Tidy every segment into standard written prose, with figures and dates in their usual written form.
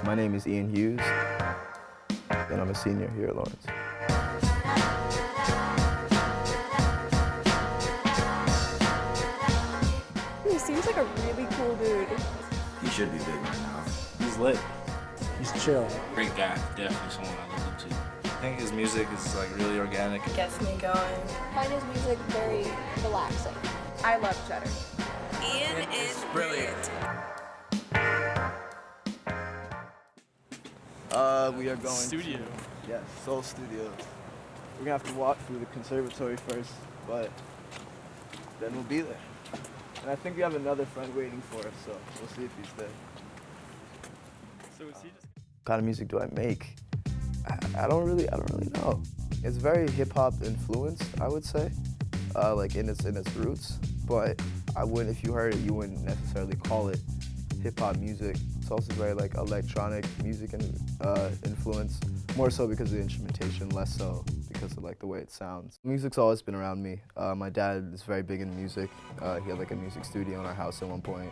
My name is Ian Hues, and I'm a senior here at Lawrence. He seems like a really cool dude. He should be big right now. He's lit. He's chill. Great guy. Definitely someone I look up to. I think his music is like really organic. Gets me going. I find his music very relaxing. I love Cheddar. Ian is brilliant. We are going Studio. Yes, S.O.L Studios. We're gonna have to walk through the conservatory first, but then we'll be there. And I think we have another friend waiting for us, so we'll see if he's there. So is he just? What kind of music do I make? I don't really know. It's very hip hop influenced, I would say, like in its roots. But if you heard it, you wouldn't necessarily call it hip hop music. It's also very like electronic music and influence, more so because of the instrumentation, less so because of like the way it sounds. Music's always been around me. My dad is very big into music. He had like a music studio in our house at one point.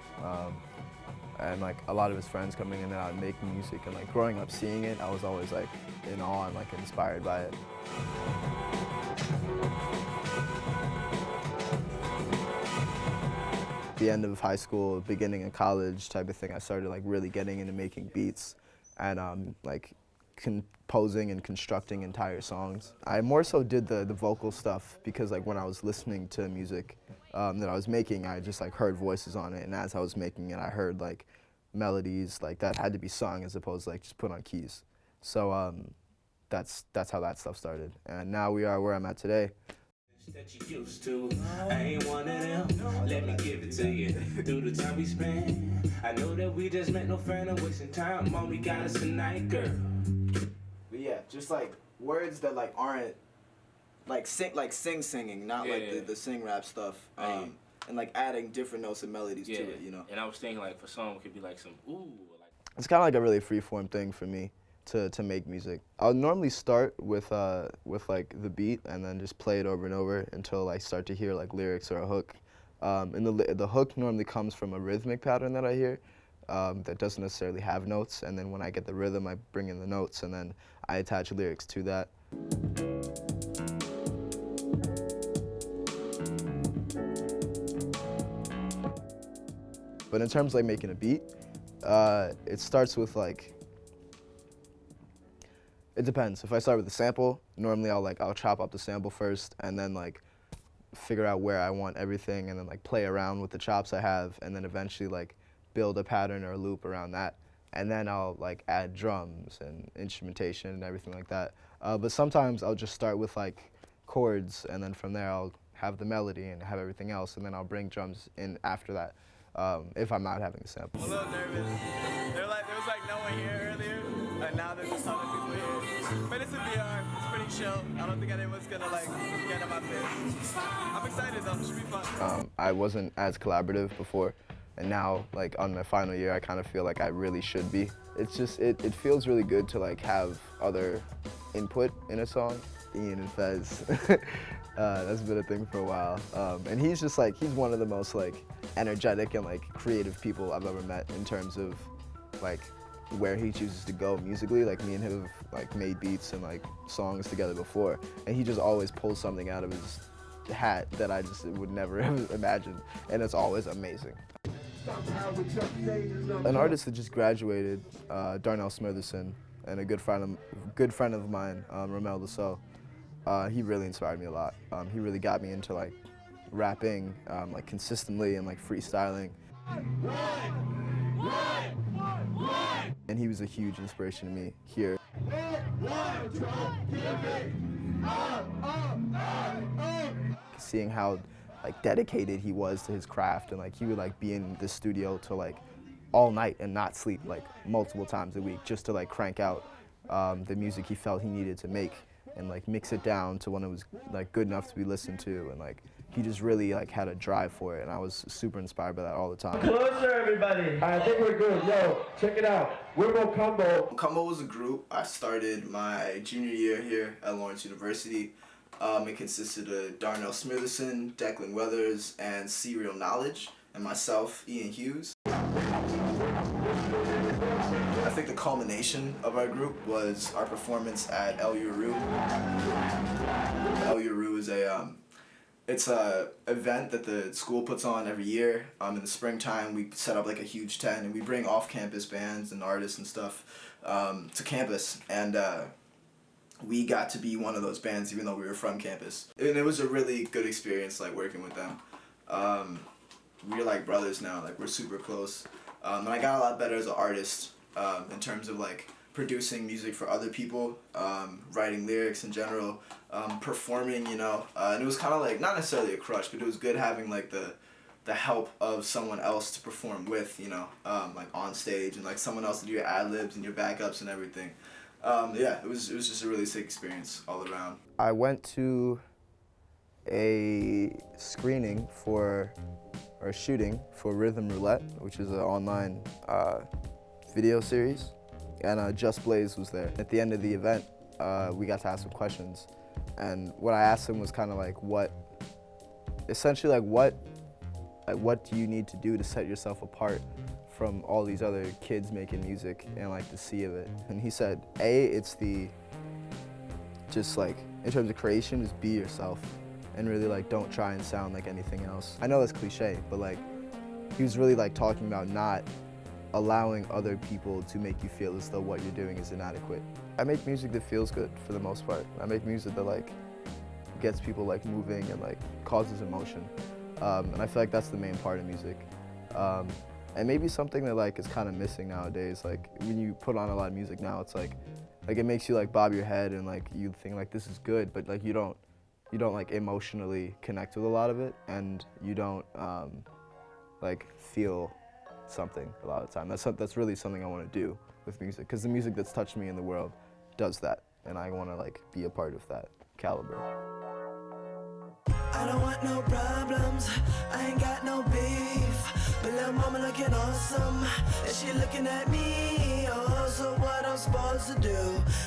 And like a lot of his friends coming in and out and making music, and like growing up seeing it, I was always like in awe and like inspired by it. The end of high school, beginning of college type of thing, I started like really getting into making beats and like composing and constructing entire songs. I more so did the vocal stuff because like when I was listening to music that I was making, I just like heard voices on it, and as I was making it, I heard like melodies like that had to be sung as opposed to like just put on keys. So that's how that stuff started, and now we are where I'm at today. That you used to. I ain't one of them. Let me give it to you. Through the time we spent, I know that we just met, no friend of wasting time. Mom, we got us tonight, girl. But yeah, just like words that like aren't like singing, not like the sing rap stuff. And like adding different notes and melodies to it, you know. And I was thinking like for some it could be like some ooh. Like it's kind of like a really free-form thing for me to make music. I'll normally start with like the beat and then just play it over and over until I start to hear like lyrics or a hook. And the hook normally comes from a rhythmic pattern that I hear that doesn't necessarily have notes, and then when I get the rhythm, I bring in the notes, and then I attach lyrics to that. But in terms of like making a beat, it starts with like, it depends. If I start with a sample, normally I'll chop up the sample first and then like figure out where I want everything and then like play around with the chops I have and then eventually like build a pattern or a loop around that. And then I'll like add drums and instrumentation and everything like that. But sometimes I'll just start with like chords, and then from there I'll have the melody and have everything else, and then I'll bring drums in after that if I'm not having a sample. I'm a little nervous. There was like no one here earlier, and now there's just other people here. But it's a VR. It's pretty chill. I don't think anyone's gonna like get in my face. I'm excited though. It should be fun. I wasn't as collaborative before, and now like on my final year, I kind of feel like I really should be. It's just it feels really good to like have other input in a song. Ian and Fez. That's been a thing for a while. And he's just like, he's one of the most like energetic and like creative people I've ever met in terms of like where he chooses to go musically. Like me and him have like made beats and like songs together before, and he just always pulls something out of his hat that I just would never have imagined, and it's always amazing. An artist that just graduated, Darnell Smitherson, and a good friend of mine, Romel S.O.L. He really inspired me a lot. He really got me into like rapping like consistently and like freestyling. And he was a huge inspiration to me here. Seeing how like dedicated he was to his craft, and like he would like be in the studio till like all night and not sleep like multiple times a week just to like crank out the music he felt he needed to make and like mix it down to when it was like good enough to be listened to, and like he just really like had a drive for it, and I was super inspired by that all the time. Closer, everybody. I think we're good. Yo, check it out. We're Combo. Combo was a group I started my junior year here at Lawrence University. It consisted of Darnell Smitherson, Declan Weathers, and Serial Knowledge, and myself, Ian Hues. I think the culmination of our group was our performance at El Uru. El Uru is it's a event that the school puts on every year. In the springtime, we set up like a huge tent and we bring off-campus bands and artists and stuff to campus. And we got to be one of those bands even though we were from campus. And it was a really good experience, like working with them. We're like brothers now, like we're super close. And I got a lot better as an artist in terms of like producing music for other people, writing lyrics in general, performing, you know. And it was kind of like, not necessarily a crush, but it was good having like the help of someone else to perform with, you know, like on stage, and like someone else to do your ad-libs and your backups and everything. Yeah, it was just a really sick experience all around. I went to a screening or shooting for Rhythm Roulette, which is an online video series, and Just Blaze was there. At the end of the event, we got to ask some questions, and what I asked him was kind of like what do you need to do to set yourself apart from all these other kids making music and like the sea of it. And he said, it's just like, in terms of creation, just be yourself and really like don't try and sound like anything else. I know that's cliche, but like he was really like talking about not allowing other people to make you feel as though what you're doing is inadequate. I make music that feels good for the most part. I make music that like gets people like moving and like causes emotion. And I feel like that's the main part of music. And maybe something that like is kind of missing nowadays. Like when you put on a lot of music now, it's like it makes you like bob your head and like you think like this is good, but like you don't like emotionally connect with a lot of it, and you don't like feel something a lot of the time. That's really something I want to do with music, because the music that's touched me in the world does that, and I want to like be a part of that caliber. I don't want no problems, I ain't got no beef, but little mama looking awesome, and she looking at me, oh, so what I'm supposed to do?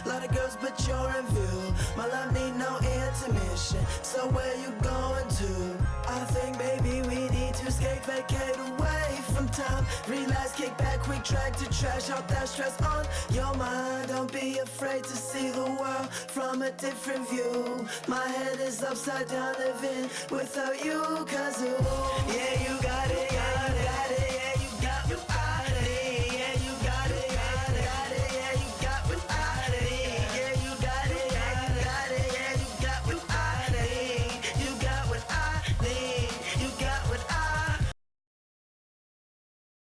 Lot of girls, but you're in view, my love need no intermission, so where you going to? I think maybe we need to escape, vacate away from time, relax, kick back, quick track to trash out that stress on your mind. Don't be afraid to see the world from a different view. My head is upside down, living without you, cause ooh, yeah, you got it.